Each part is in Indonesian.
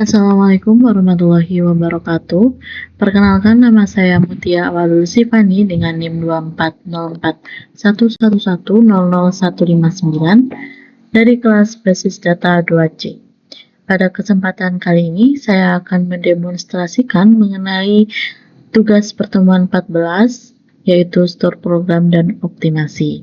Assalamualaikum warahmatullahi wabarakatuh. Perkenalkan, nama saya Mutia Awalul Sifani dengan NIM 2404111000159 dari kelas Basis Data 2C. Pada kesempatan kali ini, saya akan mendemonstrasikan mengenai tugas pertemuan 14, yaitu store program dan optimasi.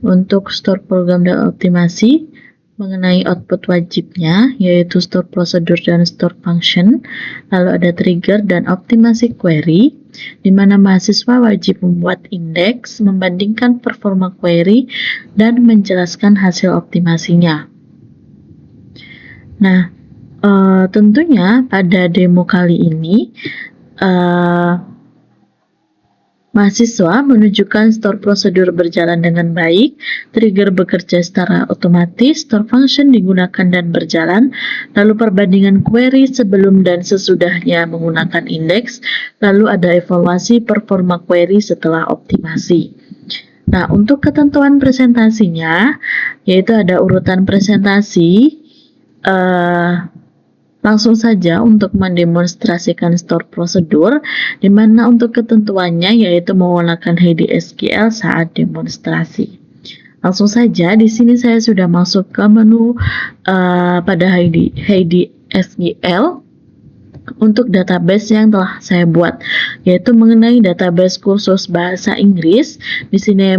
Untuk store program dan optimasi, mengenai output wajibnya, yaitu store prosedur dan store function, lalu ada trigger dan optimasi query, di mana mahasiswa wajib membuat indeks, membandingkan performa query, dan menjelaskan hasil optimasinya. Nah, tentunya pada demo kali ini, mahasiswa menunjukkan store prosedur berjalan dengan baik, trigger bekerja secara otomatis, store function digunakan dan berjalan, lalu perbandingan query sebelum dan sesudahnya menggunakan indeks, lalu ada evaluasi performa query setelah optimasi. Nah, untuk ketentuan presentasinya, yaitu ada urutan presentasi, langsung saja untuk mendemonstrasikan store prosedur, di mana untuk ketentuannya yaitu menggunakan HDSQL saat demonstrasi. Langsung saja, di sini saya sudah masuk ke menu pada HDSQL untuk database yang telah saya buat, yaitu mengenai database kursus bahasa Inggris. Di sini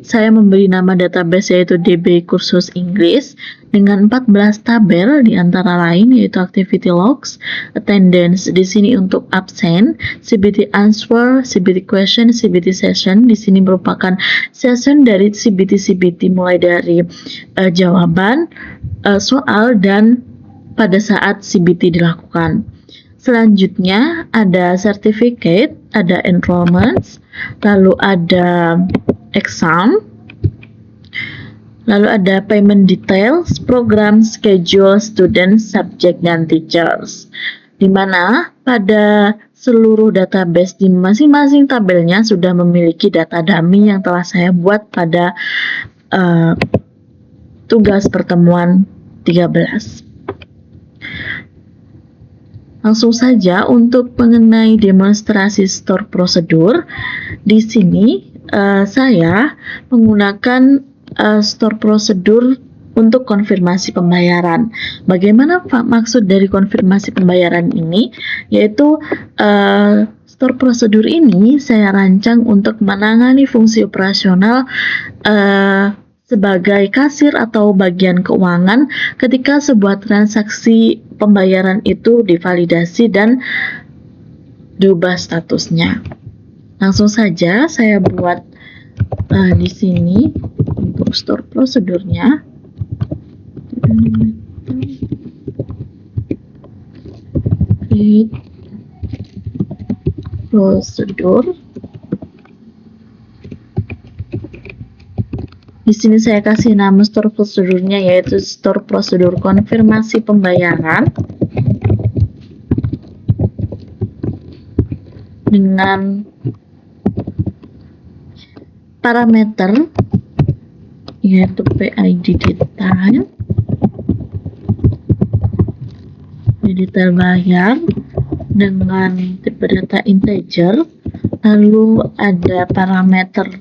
saya memberi nama database yaitu DB kursus Inggris dengan 14 tabel, di antara lain yaitu activity logs, attendance di sini untuk absen, CBT answer, CBT question, CBT session. Di sini merupakan session dari CBT mulai dari jawaban, soal, dan pada saat CBT dilakukan. Selanjutnya ada certificate, ada enrollments, lalu ada exam, lalu ada payment details, program, schedule, students, subject, dan teachers. Di mana pada seluruh database di masing-masing tabelnya sudah memiliki data dummy yang telah saya buat pada tugas pertemuan 13. Langsung saja untuk mengenai demonstrasi store prosedur, di sini saya menggunakan store prosedur untuk konfirmasi pembayaran. Bagaimana maksud dari konfirmasi pembayaran ini? Yaitu store prosedur ini saya rancang untuk menangani fungsi operasional sebagai kasir atau bagian keuangan ketika sebuah transaksi pembayaran itu divalidasi dan diubah statusnya. Langsung saja saya buat di sini untuk store prosedurnya. Create prosedur. Di sini saya kasih nama store prosedurnya yaitu store prosedur konfirmasi pembayaran dengan parameter yaitu PID detail bayar dengan tipe data integer, lalu ada parameter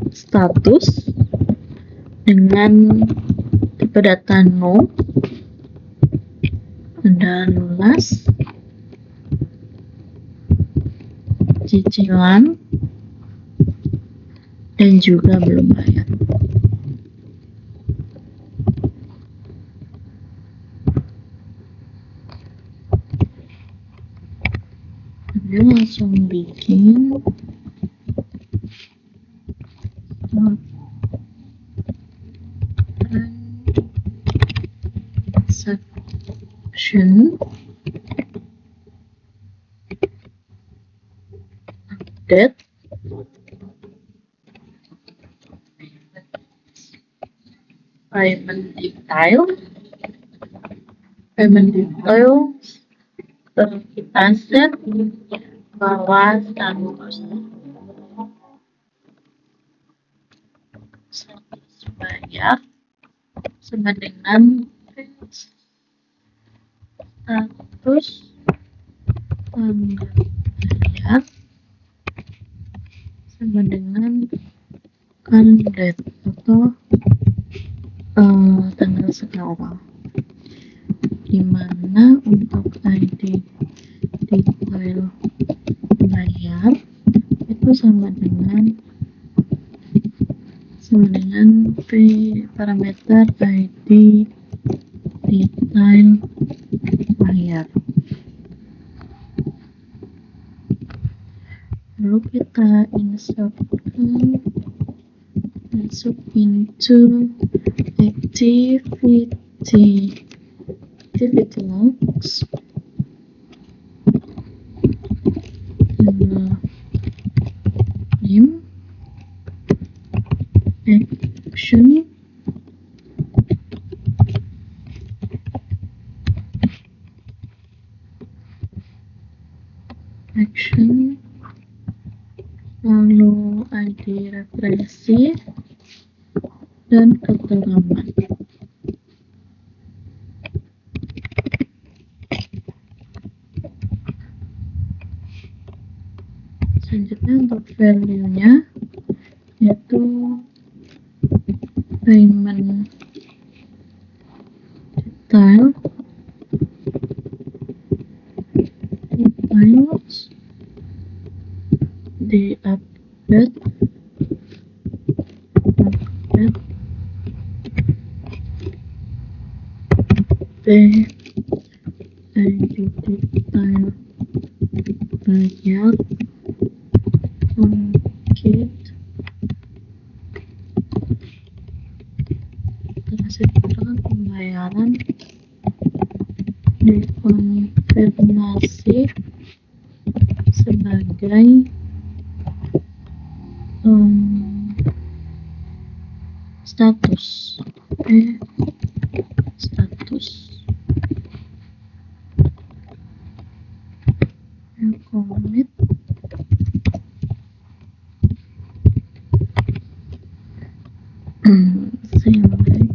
status dengan tipe data no, ada lunas, cicilan, dan juga belum bayar. Kita langsung bikin section update payment detail kita set bahwa status bayar sama dengan status tanggal bayar sama dengan current date atau tanggal sekarang, dimana untuk ID detail bayar itu sama dengan parameter ID detail bayar. Lalu kita masuk into activity logs, name, action, lalu ID referensi dan keterangan. Selanjutnya untuk value-nya yaitu payment details di update ID detail bayar ungkit transaksi pembayaran dikonfirmasi sebagai status commit select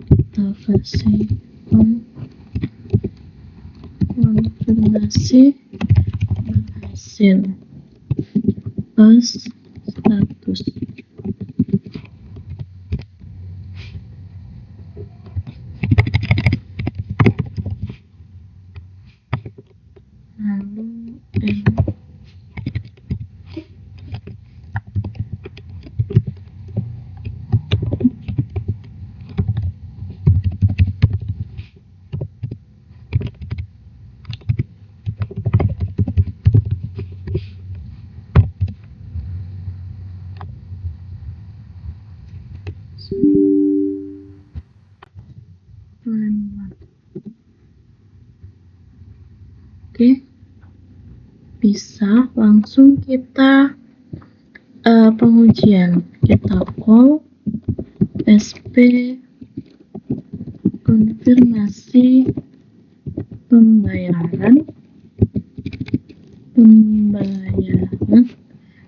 kita kasih konfirmasi berhasil pas status. Lalu Oke, bisa langsung kita pengujian. Kita call SP konfirmasi pembayaran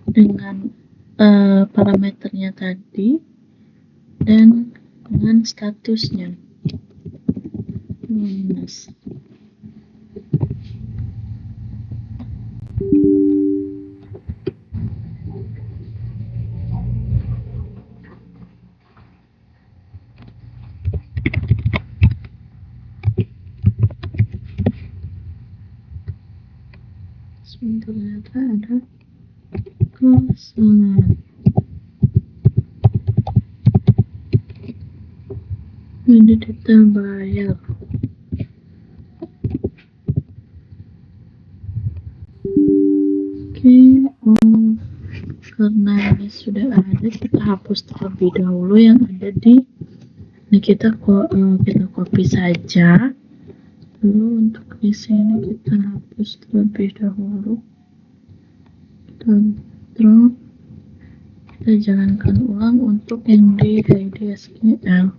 dengan parameternya tadi dan dengan statusnya minus. Ternyata ada kesalahan. Ini detail bayar. Oke, karena ini sudah ada, kita hapus terlebih dahulu yang ada di ini. Kita copy saja. Lalu untuk di sini kita hapus terlebih dahulu. Control, kita jalankan ulang untuk yang di SQL.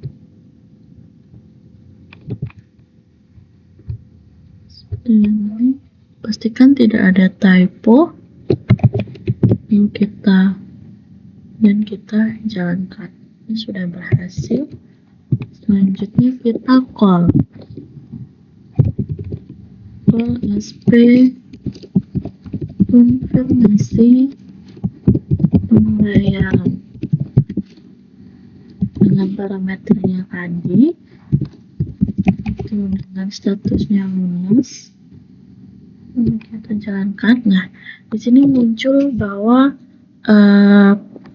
Seperti ini, pastikan tidak ada typo yang kita jalankan. Ini sudah berhasil. Selanjutnya kita call sampel SP konfirmasi pembayaran dengan parameternya tadi itu dengan statusnya lunas. Kita jalankan. Nah, di sini muncul bahwa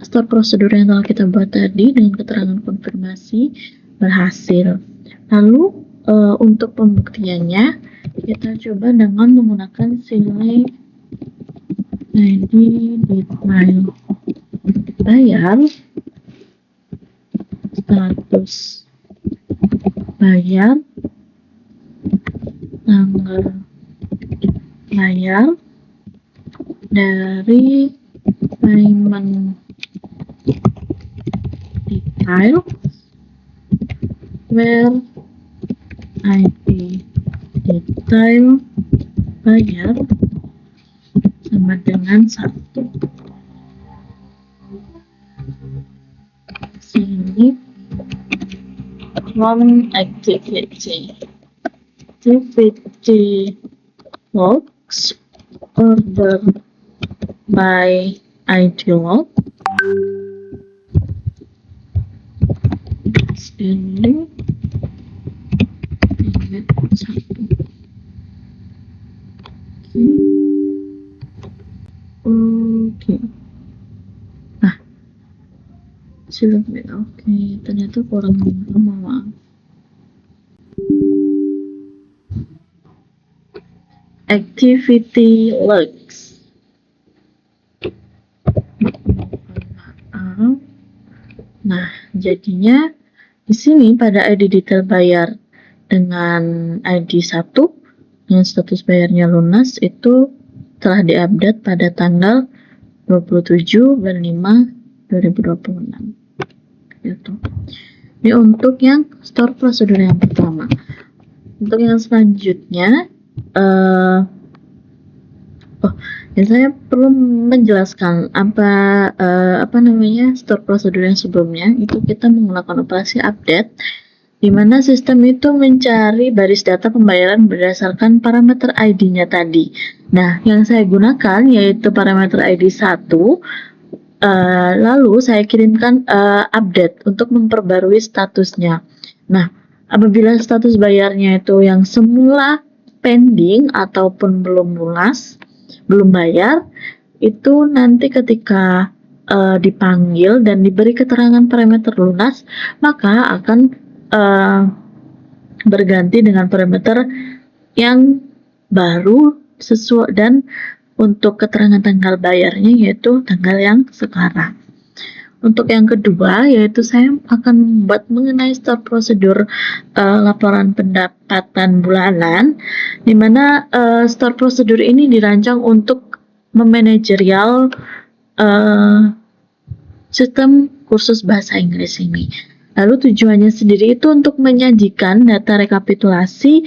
store prosedur yang telah kita buat tadi dengan keterangan konfirmasi berhasil. Lalu untuk pembuktiannya kita coba dengan menggunakan select ID detail bayar, status bayar, tanggal bayar dari payment detail where ID detail bayar sama dengan 1. Sini from activity logs order by ID log sini payment 1. Oke. Nah, silakan. Oke, ternyata kurang lama, maaf. Activity logs. Nah, jadinya di sini pada ID detail bayar dengan ID 1 yang status bayarnya lunas itu telah diupdate pada tanggal 27/5/2026. Gitu. Ini untuk yang store prosedur yang pertama. Untuk yang selanjutnya, saya perlu menjelaskan apa namanya store prosedur yang sebelumnya itu kita menggunakan operasi update, di mana sistem itu mencari baris data pembayaran berdasarkan parameter ID-nya tadi. Nah, yang saya gunakan yaitu parameter ID 1, lalu saya kirimkan update untuk memperbarui statusnya. Nah, apabila status bayarnya itu yang semula pending ataupun belum lunas, belum bayar, itu nanti ketika dipanggil dan diberi keterangan parameter lunas, maka akan berganti dengan parameter yang baru sesuai, dan untuk keterangan tanggal bayarnya yaitu tanggal yang sekarang. Untuk yang kedua yaitu saya akan membuat mengenai store prosedur laporan pendapatan bulanan, di mana store prosedur ini dirancang untuk memanajerial sistem kursus bahasa Inggris ini. Lalu tujuannya sendiri itu untuk menyajikan data rekapitulasi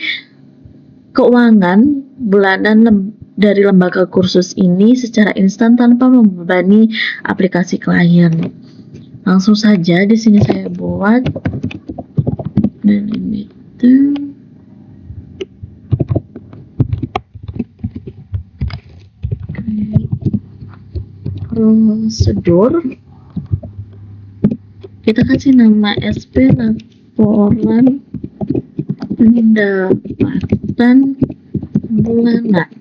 keuangan bulanan dari lembaga kursus ini secara instan tanpa membebani aplikasi klien. Langsung saja di sini saya buat delimiter prosedur. Kita kasih nama SP laporan pendapatan bulanan.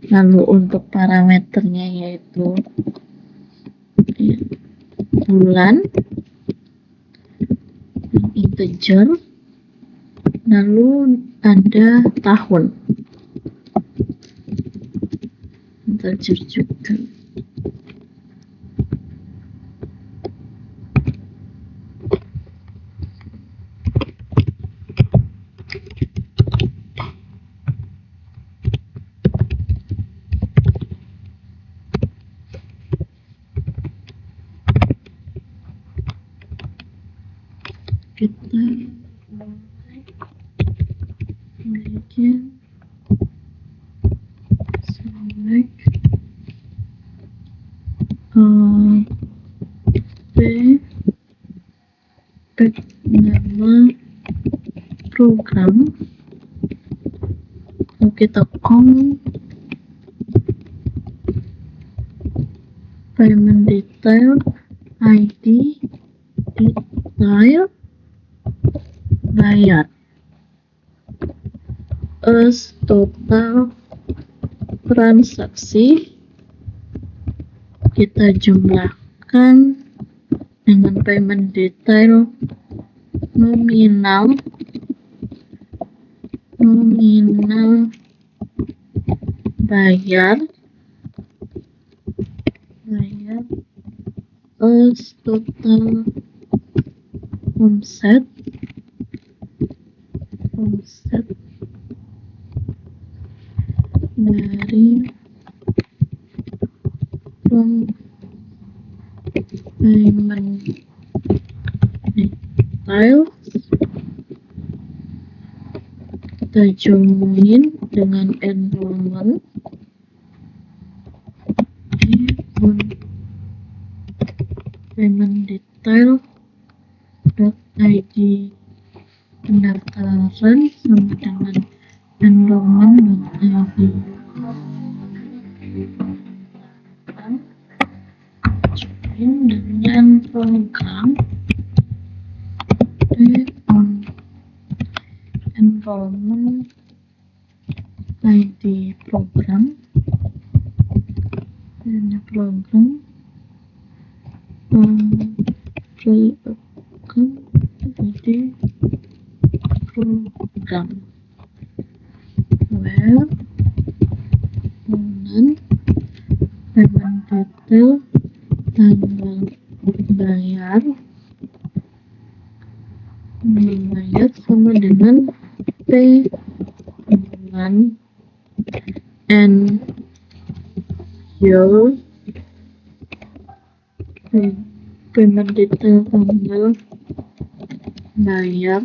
Lalu untuk parameternya yaitu bulan, integer, lalu ada tahun, integer juga. Kita select nama program Lalu kita payment detail, ID, detail, bayar, total transaksi, kita jumlahkan dengan payment detail nominal bayar total omset dari payment detail, kita join dengan enrollment payment detail .id pendaftaran sama dengan enrollment.id join dengan program enrollment ID program ID program where payment detail tanggal bayar sama dengan bulan and year payment detail tanggal bayar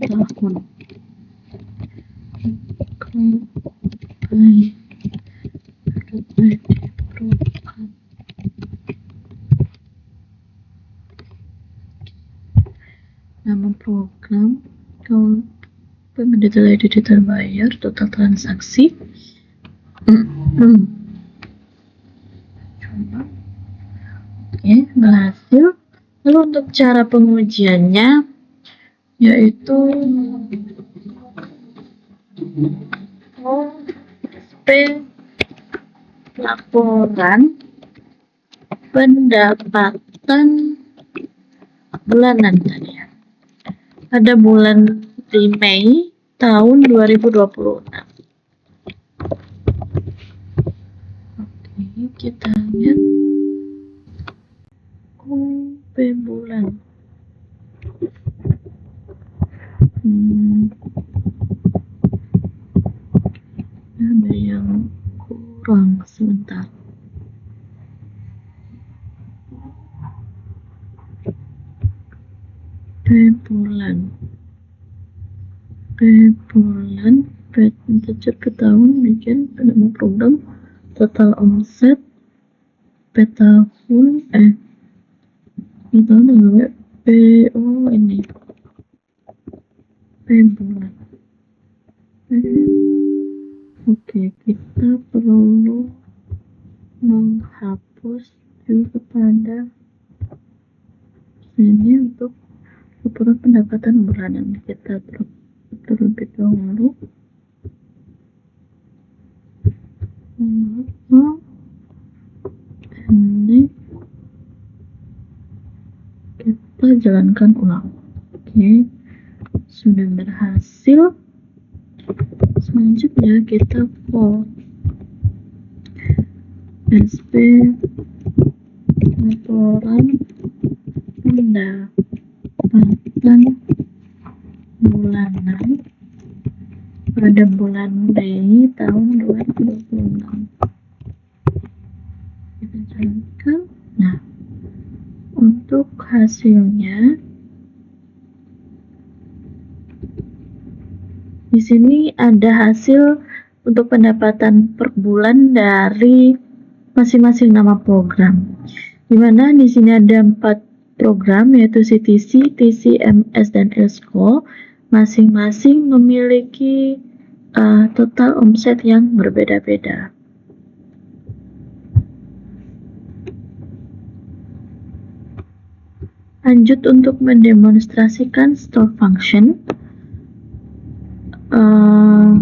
tahun nama program, kalau payment detail ID detail bayar, total transaksi. Coba. Oke, berhasil. Lalu untuk cara pengujiannya yaitu laporan pendapatan bulanan tadi ya. Pada bulan di Mei tahun 2026. Oke, kita lihat bulan. Ada yang kurang sebentar. bulan integer per tahun, bikin nama program total omset per tahun namanya ini bulan. Oke, kita perlu menghapus juga pada ini untuk laporan pendapatan bulanan. Kita terlebih dahulu ini kita jalankan ulang. Oke, sudah berhasil. Selanjutnya kita SP laporan pendapatan bulanan pada bulan Mei tahun 2026. Kita jalankan. Nah, untuk hasilnya di sini ada hasil untuk pendapatan per bulan dari masing-masing nama program. Di mana di sini ada 4 program yaitu CTC, TCMS, dan ESCO masing-masing memiliki total omset yang berbeda-beda. Lanjut untuk mendemonstrasikan store function.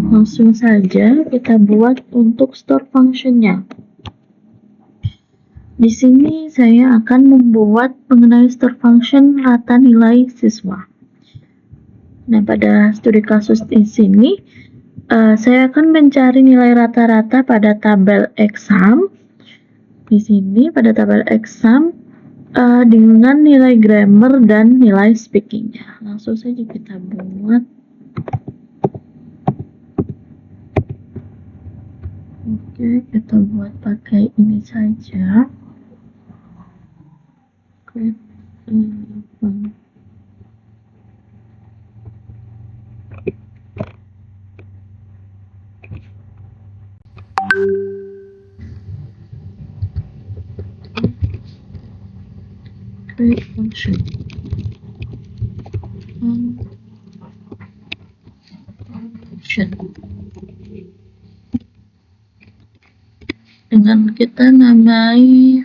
Langsung saja kita buat untuk store functionnya. Di sini saya akan membuat mengenai store function rata nilai siswa. Nah, pada studi kasus di sini saya akan mencari nilai rata-rata pada tabel exam. Di sini pada tabel exam dengan nilai grammar dan nilai speakingnya. Langsung saja kita buat. Oke, kita buat pakai ini saja. Create function. Dengan kita namai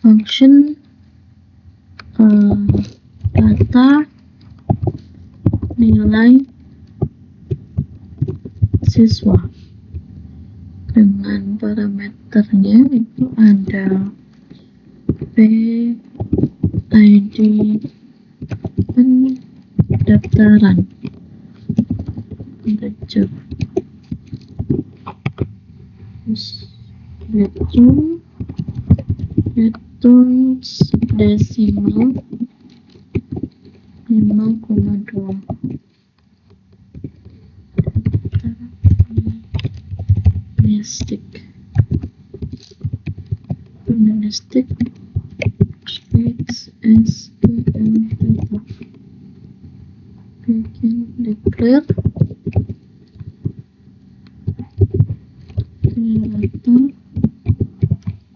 function data nilai siswa, dengan parameternya itu ada P, ID, pendaftaran, integer, returns desimal 5,2. Domestic SQL data. We can declare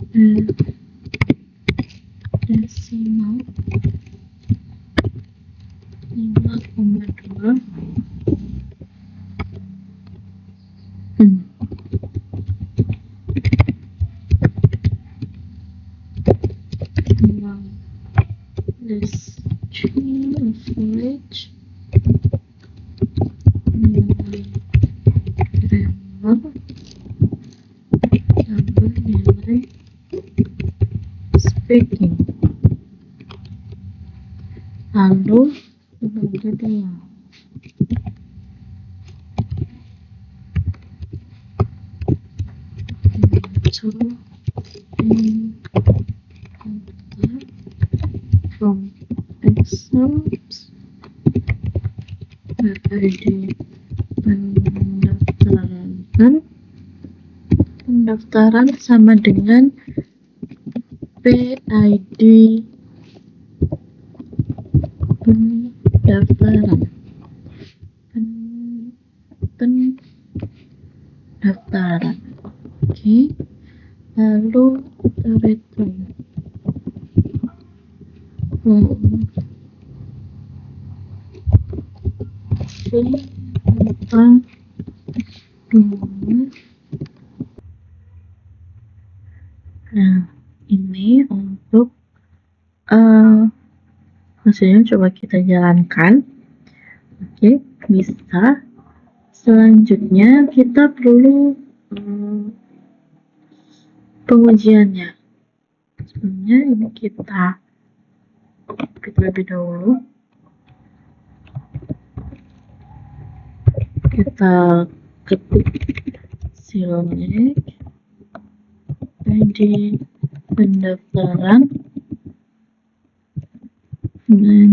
data desimal 5,2. This average nilai grammar tambah nilai speaking, lalu dibagi 2. From exams ID pendaftaran sama dengan PID pendaftaran. Oke. Lalu kita return Nah, ini untuk hasilnya coba kita jalankan. Oke, bisa. Selanjutnya kita perlu pengujiannya. Sebelumnya ini kita lebih dahulu. Kita ketik select ID pendaftaran dan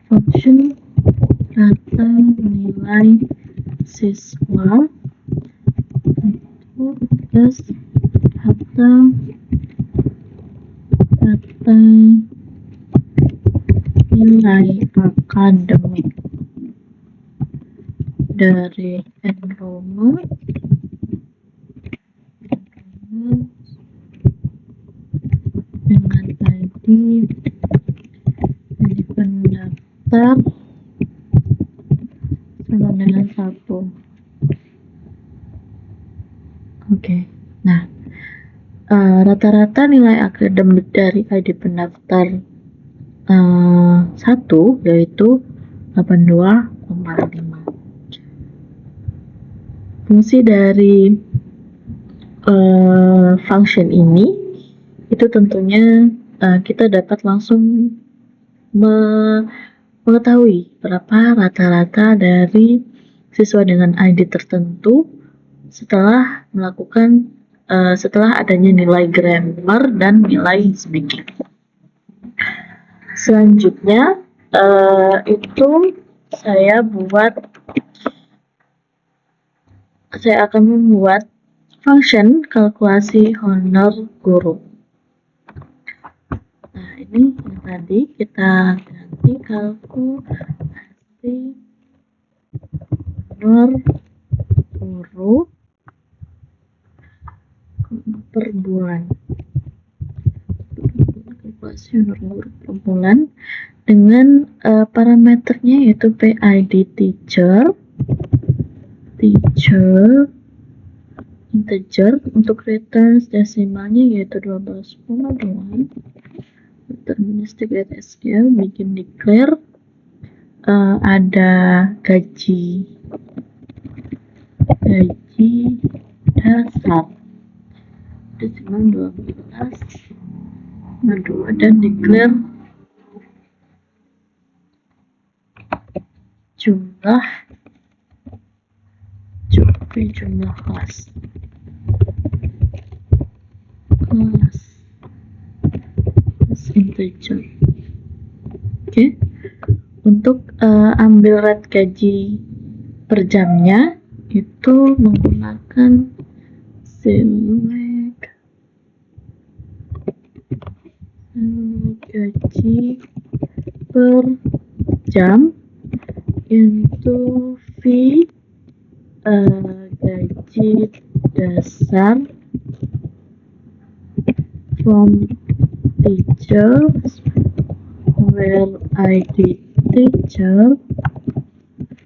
function data nilai siswa itu plus data nilai akademik dari enrollment dengan ID pendaftar sama dengan 1. Oke. Nah, rata-rata nilai akademik dari ID pendaftar 1 yaitu 82,5. Fungsi dari function ini itu tentunya kita dapat langsung mengetahui berapa rata-rata dari siswa dengan ID tertentu setelah melakukan setelah adanya nilai grammar dan nilai speaking. Selanjutnya itu saya akan membuat function kalkulasi honor guru. Nah, ini yang tadi kita ganti kalkulasi honor guru per bulan. Kalkulasi honor guru per bulan dengan parameternya yaitu PID teacher integer, untuk returns desimalnya yaitu 12,2, deterministic rate SQL, bikin declare, ada gaji dasar desimal 12,2 dan declare jumlah kelas integer. Oke. Untuk ambil rate gaji per jamnya itu menggunakan select gaji per jam into fee gaji dasar from teachers where ID teacher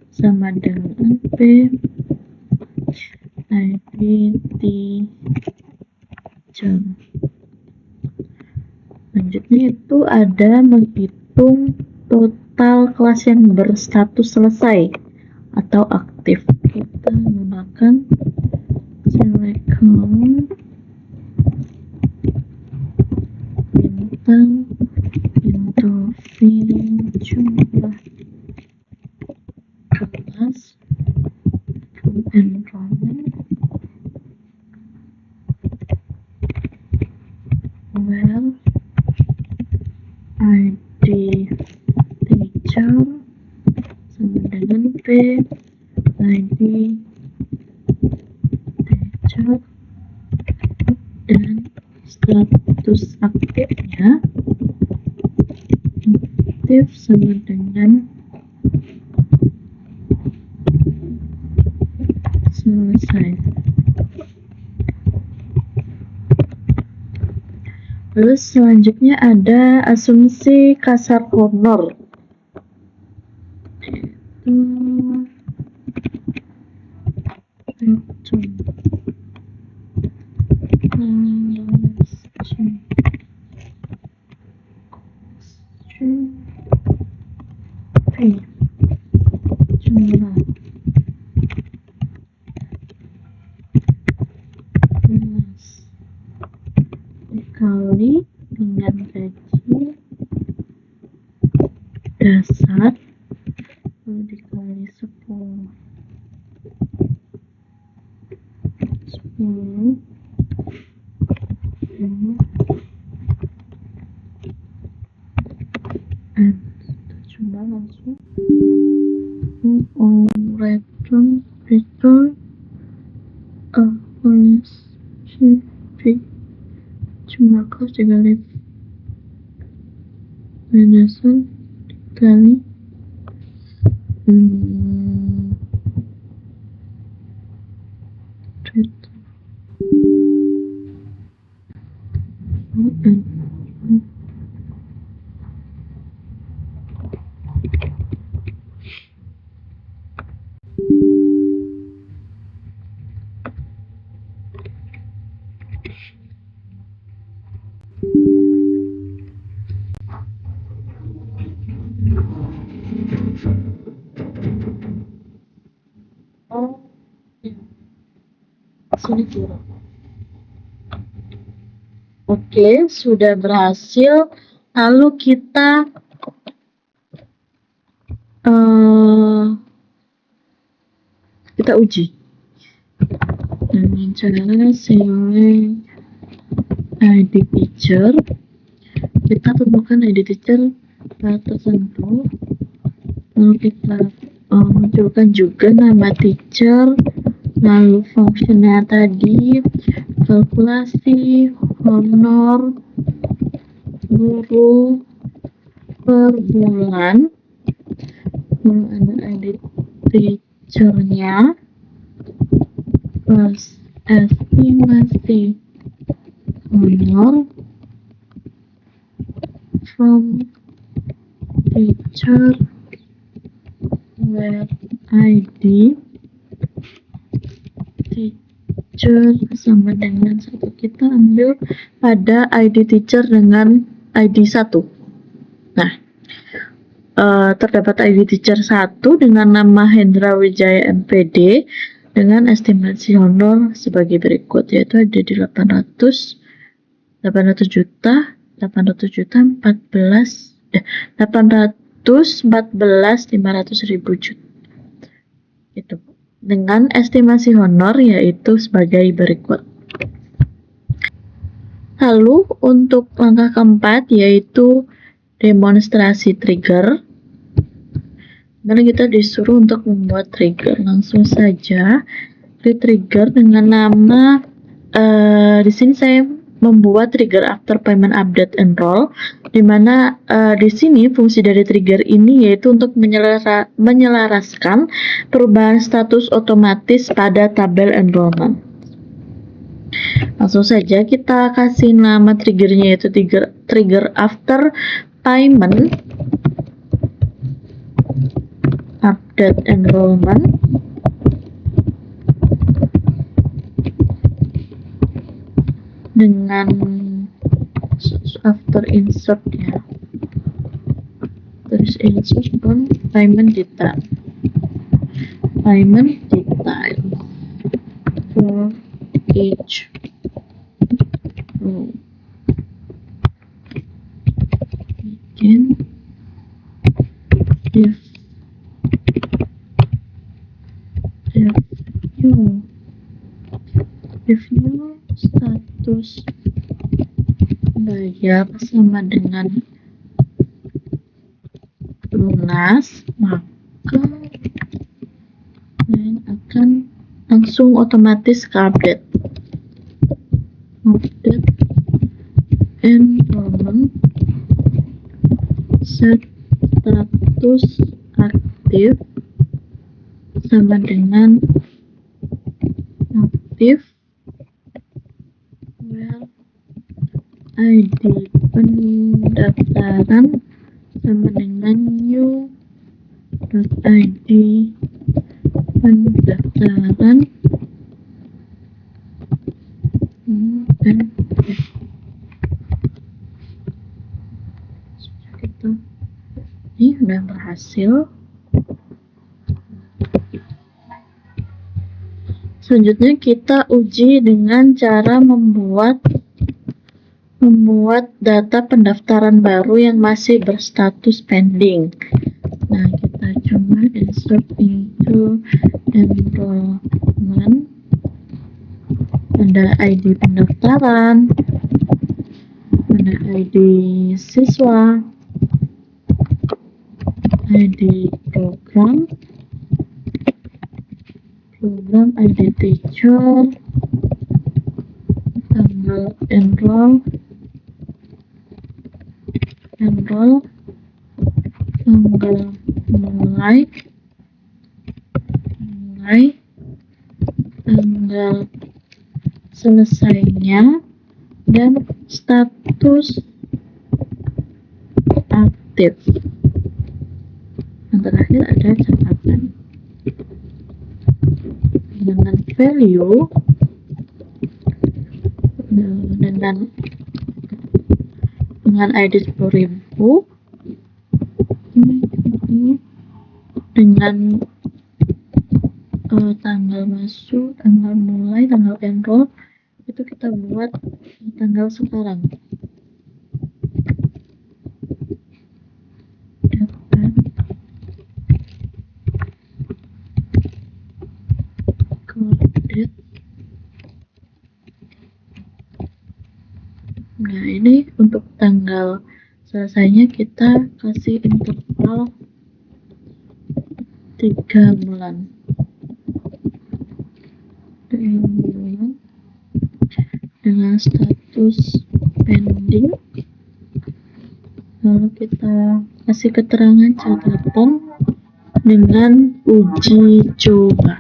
sama dengan P ID teacher. Selanjutnya itu ada menghitung total kelas yang berstatus selesai atau aktif. Kita menggunakan select count bintang into v jumlah kelas to enrollment where ID teacher sama dengan P ID teacher dan status aktifnya aktif sama dengan selesai. Lalu selanjutnya ada asumsi kasar honor. Jumlah kelas dikali dengan gaji dasar dikali 10 dan kita coba langsung return jumlah kelas dikali dasar dikali sini turun. Oke, sudah berhasil. Lalu kita uji dengan cara select ID teacher. Kita tentukan ID teacher tertentu, lalu kita munculkan juga nama teacher, lalu fungsinya tadi kalkulasi, honor, guru per bulan, lalu ada ID teachernya, plus estimasi honor from teacher where ID teacher sama dengan 1. Kita ambil pada ID teacher dengan ID 1. Nah, terdapat ID teacher 1 dengan nama Hendra Wijaya MPD dengan estimasi honor sebagai berikut, yaitu ada di 800 juta 814.500.000 juta. Itu dengan estimasi honor yaitu sebagai berikut. Lalu untuk langkah keempat yaitu demonstrasi trigger. Lalu kita disuruh untuk membuat trigger. Langsung saja klik trigger dengan nama di sini saya membuat trigger after payment update enroll, di mana di sini fungsi dari trigger ini yaitu untuk menyelaraskan perubahan status otomatis pada tabel enrollment. Langsung saja kita kasih nama triggernya yaitu trigger after payment update enrollment. Dengan after insert ya, terus insert on payment detail for each row. Again, if new status bayar sama dengan lunas, maka akan langsung otomatis ke update enrollment, set status aktif sama dengan aktif, ID pendaftaran sama dengan new .id pendaftaran dan ini sudah berhasil. Selanjutnya kita uji dengan cara membuat data pendaftaran baru yang masih berstatus pending. Nah, kita coba insert into enrollment. Ada ID pendaftaran, ada ID siswa, ID program ID teacher, tanggal enroll, tanggal mulai, tanggal selesainya, dan status aktif. Yang terakhir ada catatan. Dengan value dengan ID 10.000 dengan tanggal masuk, tanggal mulai, tanggal enroll itu kita buat tanggal sekarang. Daftar date. Nah, ini untuk tanggal selesainya kita kasih interval 3 bulan. Dengan status pending, lalu kita kasih keterangan catatan dengan uji coba.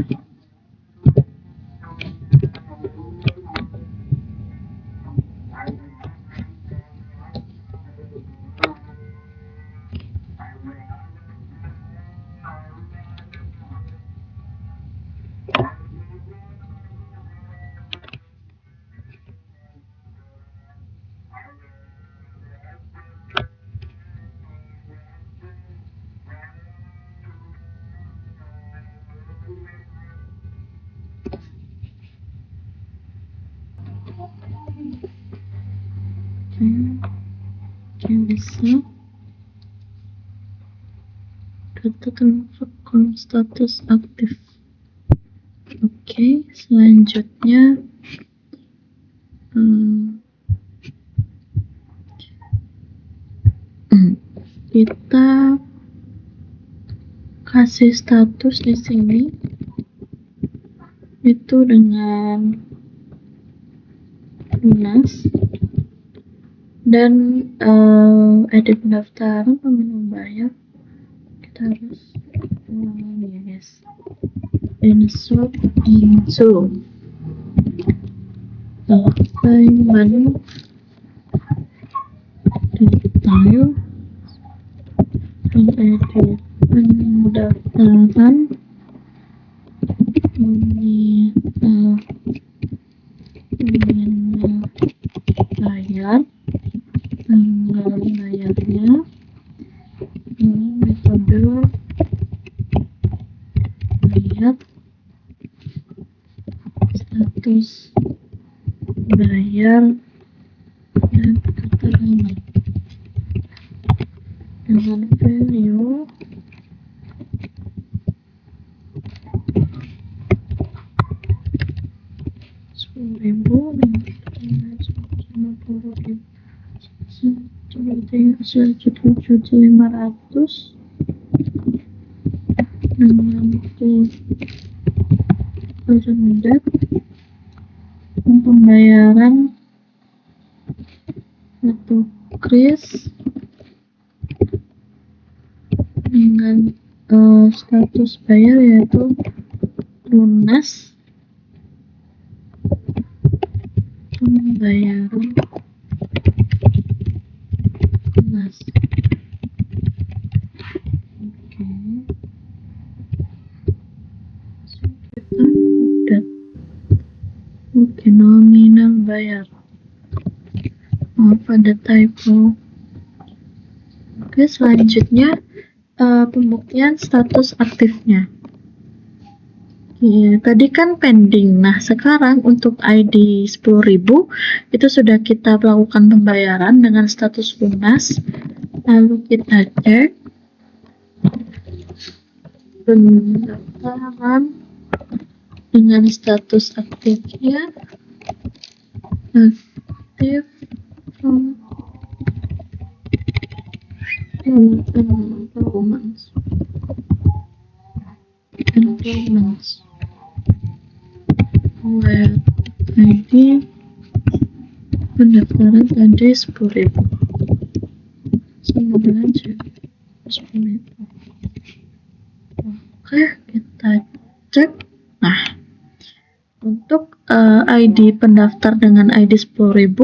Oke, bisa. Data termasuk status aktif. Oke, selanjutnya kita kasih status di sini itu dengan lunas, dan edit pendaftaran pemenuh bayar kita harus ulangi ya guys, insert into payment detail edit pendaftaran nominal bayar, tanggal bayarnya, ini metode bayar, status bayar, dan keterangan dengan value Rp10.000 dan Rp1.500 dengan rendah pembayaran atau kris dengan status bayar yaitu lunas, pembayaran lunas. Oke, nominal bayar. Ada typo. Oke, selanjutnya pembuktian status aktifnya. Oke, tadi kan pending. Nah, sekarang untuk ID 10.000 itu sudah kita lakukan pembayaran dengan status lunas. Lalu kita cek pendaftaran dengan status aktifnya aktif from enrollments web ID pendaftaran tadi 10.000 semoga aja 10.000. Oke, kita cek. Nah, untuk ID pendaftar dengan ID 10.000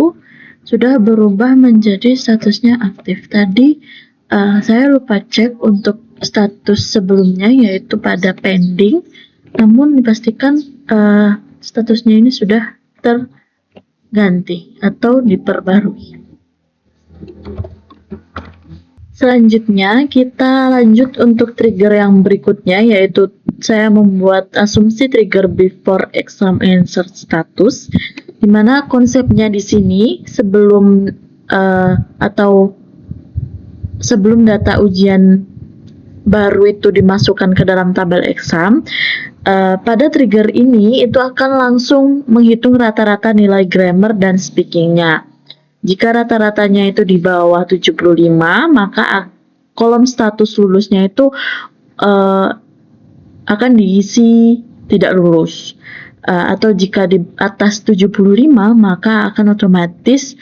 sudah berubah menjadi statusnya aktif. Tadi saya lupa cek untuk status sebelumnya yaitu pada pending, namun dipastikan statusnya ini sudah terganti atau diperbarui. Selanjutnya kita lanjut untuk trigger yang berikutnya yaitu saya membuat asumsi trigger before exam answer status, di mana konsepnya di sini sebelum sebelum data ujian baru itu dimasukkan ke dalam tabel exam, pada trigger ini itu akan langsung menghitung rata-rata nilai grammar dan speakingnya. Jika rata-ratanya itu di bawah 75, maka kolom status lulusnya itu akan diisi tidak lulus. Atau jika di atas 75, maka akan otomatis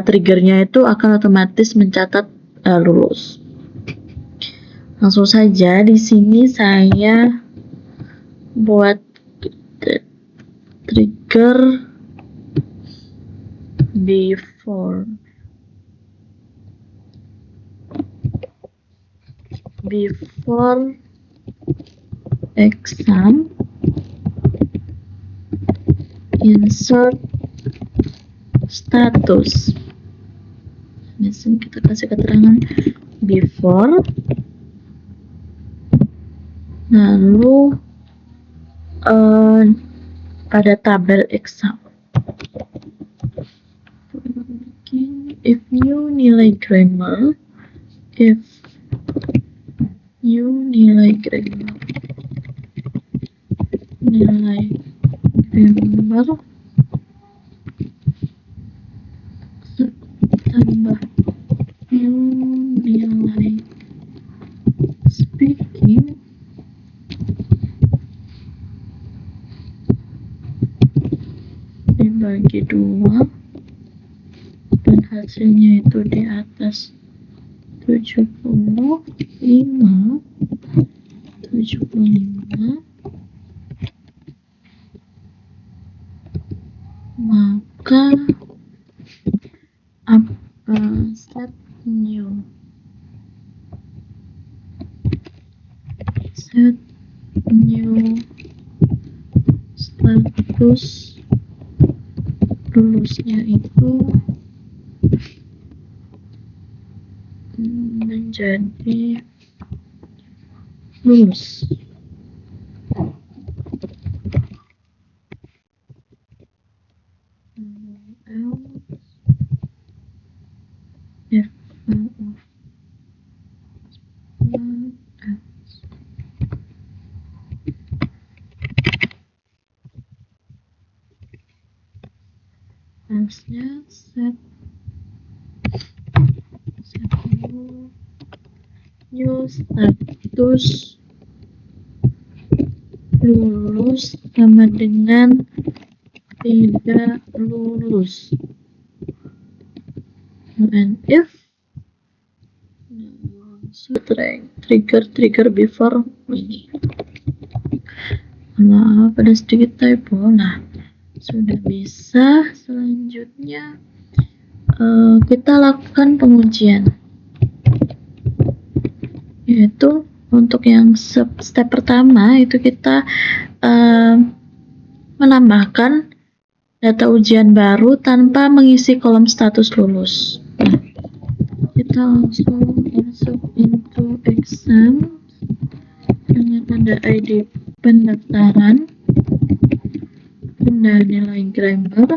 triggernya itu akan otomatis mencatat lulus. Langsung saja di sini saya buat trigger before exam insert status. Di sini kita kasih keterangan before, lalu pada tabel exam. If you nilai grammar, tambah nilai speaking dibagi 2 dan hasilnya itu di atas 75, maka set new status lulusnya itu menjadi lulus. Harusnya set new status lulus sama dengan tidak lulus. And if trigger before ini. Maaf, ada sedikit typo. Nah, sudah bisa. Selanjutnya kita lakukan pengujian, yaitu untuk yang step pertama itu kita menambahkan data ujian baru tanpa mengisi kolom status lulus. Nah, kita langsung masuk into exam dengan tanda ID pendaftaran, tanda nilai grammar,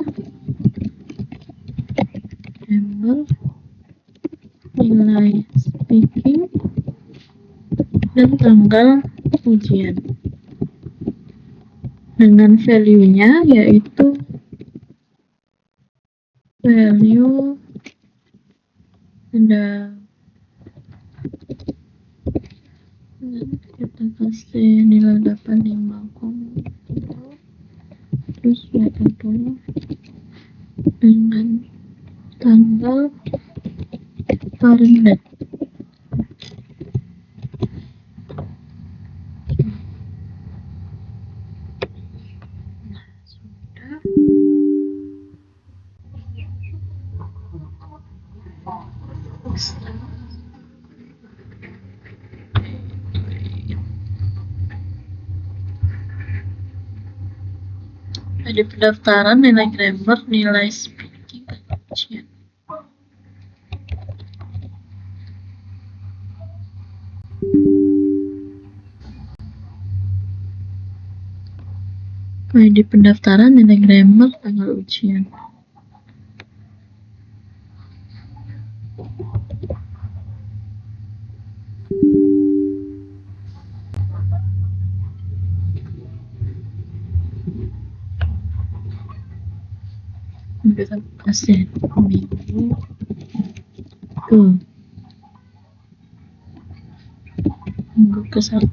nilai speaking, dan tanggal ujian dengan value-nya, yaitu value tanda, kita kasih nilai 85, terus 80 dengan tanggal Fahrenheit. Ada pendaftaran, nilai grammar, nilai speaking, ujian. ID pendaftaran, nilai grammar, tanggal ujian. Kita kasih minggu ke 1.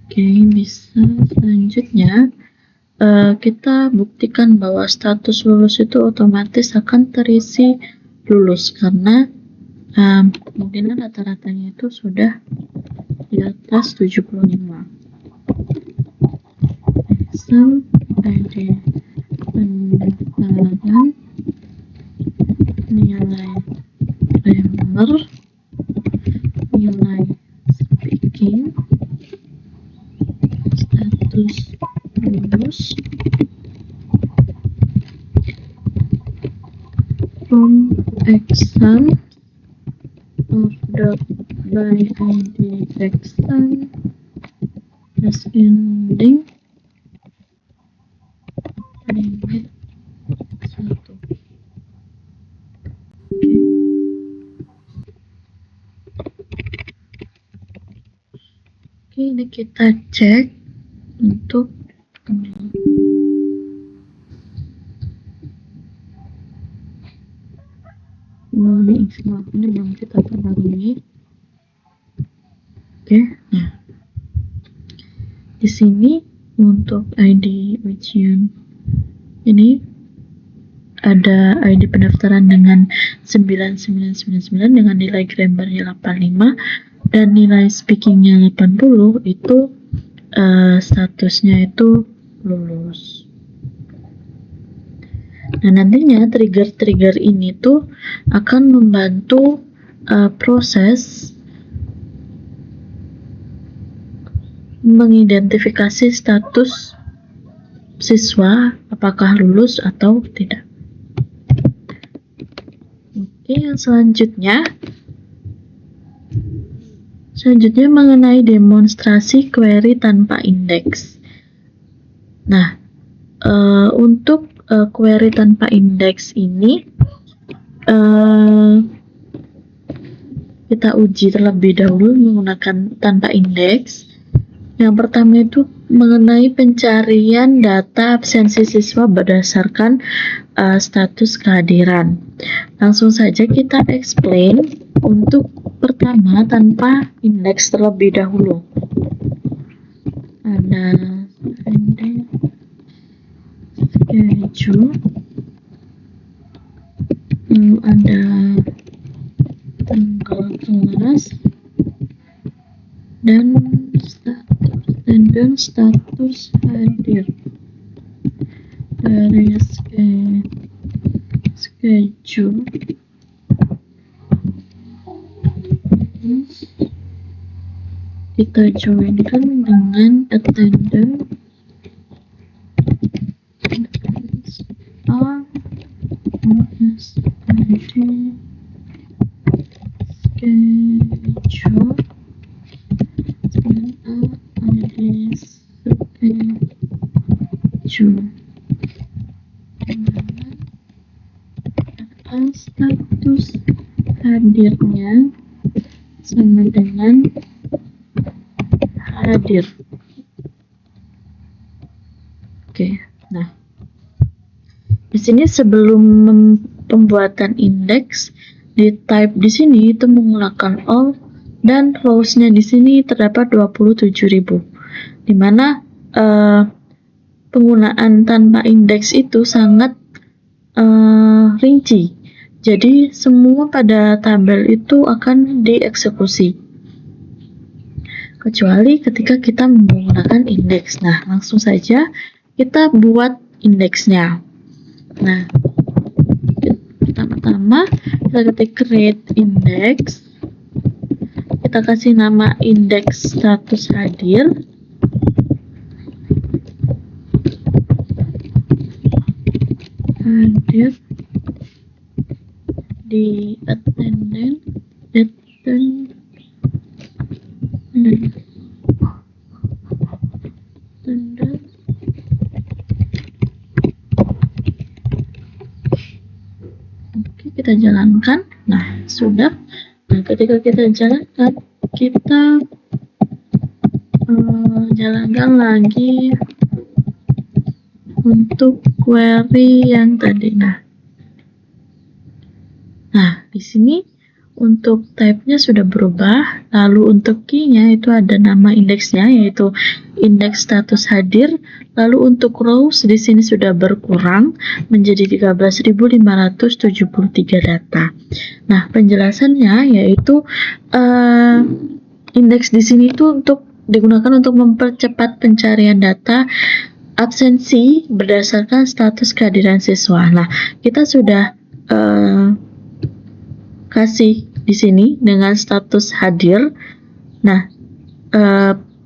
Oke, bisa. Selanjutnya kita buktikan bahwa status lulus itu otomatis akan terisi lulus karena kemungkinan rata-ratanya itu sudah di atas 75. Misal ID pendaftaran, nilai grammar, nilai speaking, status lulus, from exam, ordered by ID exam, as ending, limit 1. Oke, ini kita cek untuk ini belum kita perbarui. Oke, nah di sini untuk ID ujian ini ada ID pendaftaran dengan 9999 dengan nilai grammarnya 85 dan nilai speakingnya 80, itu statusnya itu lulus. Nah, nantinya trigger-trigger ini tuh akan membantu proses mengidentifikasi status siswa apakah lulus atau tidak. Oke, yang selanjutnya mengenai demonstrasi query tanpa indeks. Nah, untuk query tanpa indeks ini kita uji terlebih dahulu menggunakan tanpa indeks. Yang pertama itu mengenai pencarian data absensi siswa berdasarkan status kehadiran. Langsung saja kita explain untuk pertama tanpa indeks terlebih dahulu. Ada schedule, ada tanggal kelas dan status hadir dari schedule. Kita joinkan dengan attendance or schedule status hadirnya sama dengan hadir. Oke, nah di sini sebelum pembuatan indeks di type di sini itu menggunakan all dan close-nya di sini terdapat 27.000, dimana penggunaan tanpa indeks itu sangat rinci. Jadi semua pada tabel itu akan dieksekusi kecuali ketika kita menggunakan indeks. Nah, langsung saja kita buat indeksnya. Nah, pertama-tama kita ketik create index, kita kasih nama indeks status hadir, di attendance kita jalankan. Nah, sudah. Nah, ketika kita jalankan, kita jalankan lagi untuk query yang tadi. Nah, di sini untuk type-nya sudah berubah. Lalu untuk key-nya itu ada nama indeksnya, yaitu indeks status hadir. Lalu untuk rows di sini sudah berkurang menjadi 13.573 data. Nah, penjelasannya yaitu indeks di sini itu digunakan untuk mempercepat pencarian data absensi berdasarkan status kehadiran siswa. Nah, kita sudah kasih di sini dengan status hadir. Nah,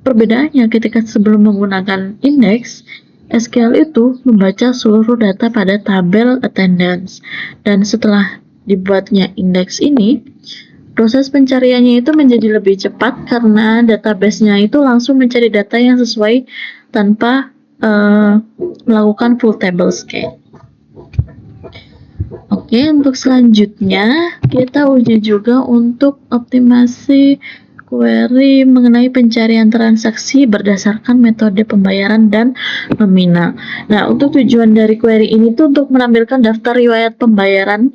perbedaannya ketika sebelum menggunakan indeks, SQL itu membaca seluruh data pada tabel attendance, dan setelah dibuatnya indeks ini, proses pencariannya itu menjadi lebih cepat karena database-nya itu langsung mencari data yang sesuai tanpa melakukan full table scan. Oke, untuk selanjutnya kita uji juga untuk optimasi query mengenai pencarian transaksi berdasarkan metode pembayaran dan nominal. Nah, untuk tujuan dari query ini tuh untuk menampilkan daftar riwayat pembayaran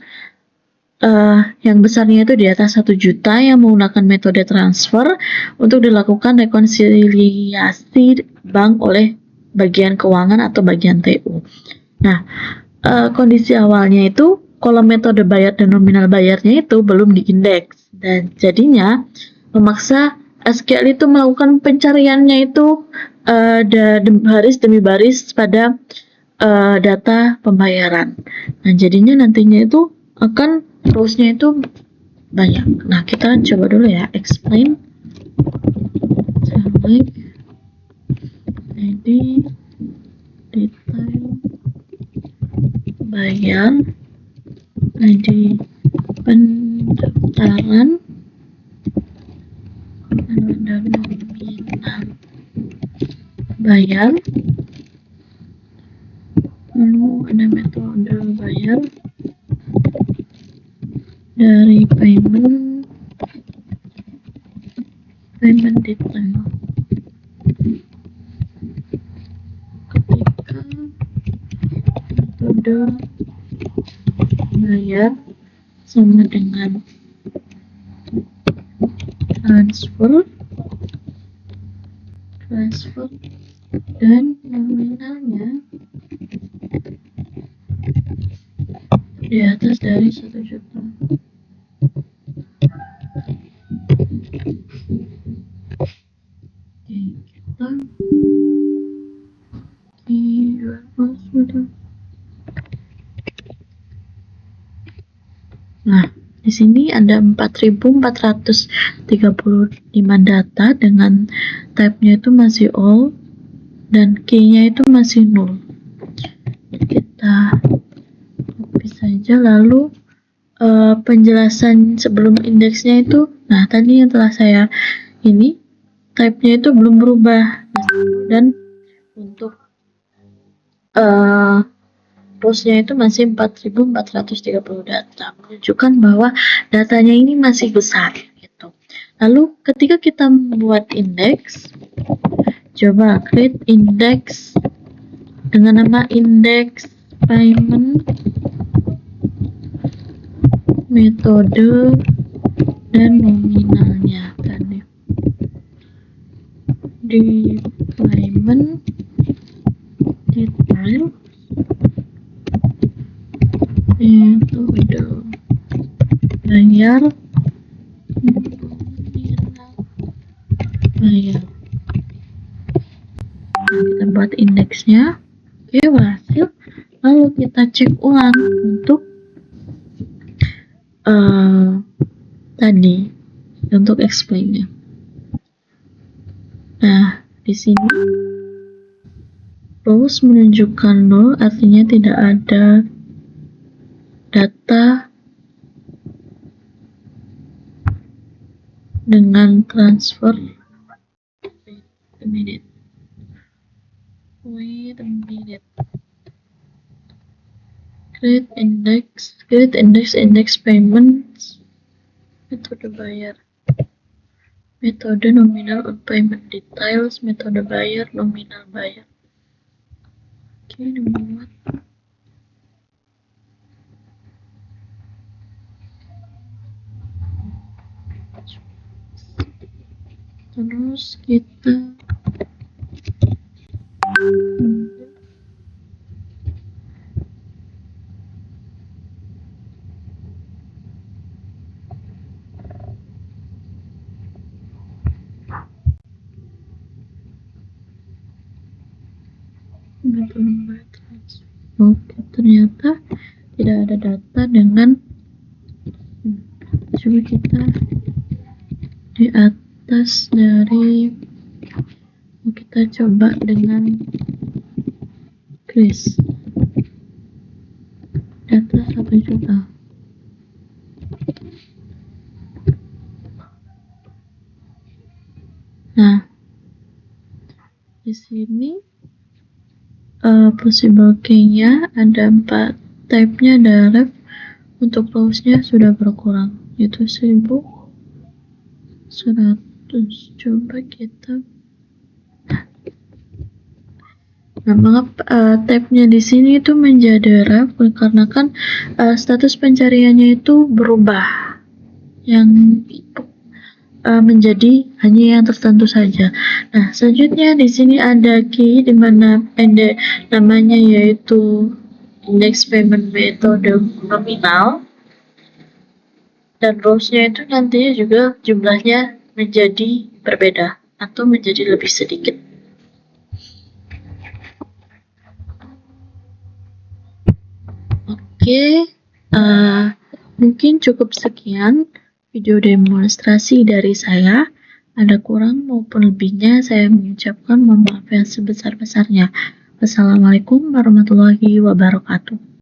yang besarnya itu di atas 1 juta yang menggunakan metode transfer untuk dilakukan rekonsiliasi bank oleh bagian keuangan atau bagian TU. Nah, kondisi awalnya itu kolom metode bayar dan nominal bayarnya itu belum diindeks, dan jadinya memaksa SQL itu melakukan pencariannya itu baris demi baris pada data pembayaran. Nah, jadinya nantinya itu akan rows-nya itu banyak. Nah, kita coba dulu ya, explain. Select ID detail bayar, ID pendaftaran, ada nominal bayar, lalu ada metode bayar dari payment detail. Ketika metode bayar sama dengan transfer dan nominalnya di atas dari 1 juta. Oke, kita Nah, di sini ada 4.435 data dengan type-nya itu masih all dan key-nya itu masih null. Kita copy saja, lalu penjelasan sebelum indeksnya itu, nah tadi yang telah saya ini type-nya itu belum berubah, dan untuk rows-nya itu masih 4.430 data, menunjukkan bahwa datanya ini masih besar gitu. Lalu ketika kita membuat indeks, coba create index dengan nama index payment metode dan nominalnya tadi di payment detail metode bayar bayar. Nah, kita buat indeksnya. Oke, berhasil. Lalu kita cek ulang untuk tadi untuk explain-nya. Nah, di sini rows menunjukkan 0, artinya tidak ada data dengan transfer. Wait a minute. Create index payments, metode bayar, metode nominal on payment details, metode bayar, nominal bayar. Oke, ini membuat terus kita oke, ternyata tidak ada data dengan coba kita di atas dari kita coba dengan Kris data 1 juta. Nah, di sini possible key-nya ada 4 type-nya, ada ref. Untuk rows-nya sudah berkurang, yaitu 1100. Coba kita tab-nya di sini itu menjadi ref karena kan status pencariannya itu berubah, yang menjadi hanya yang tertentu saja. Nah, selanjutnya di sini ada key di mana namanya yaitu index payment method nominal, dan rows-nya itu nantinya juga jumlahnya menjadi berbeda atau menjadi lebih sedikit. Oke, mungkin cukup sekian video demonstrasi dari saya. Ada kurang maupun lebihnya saya mengucapkan mohon maaf yang sebesar-besarnya. Wassalamualaikum warahmatullahi wabarakatuh.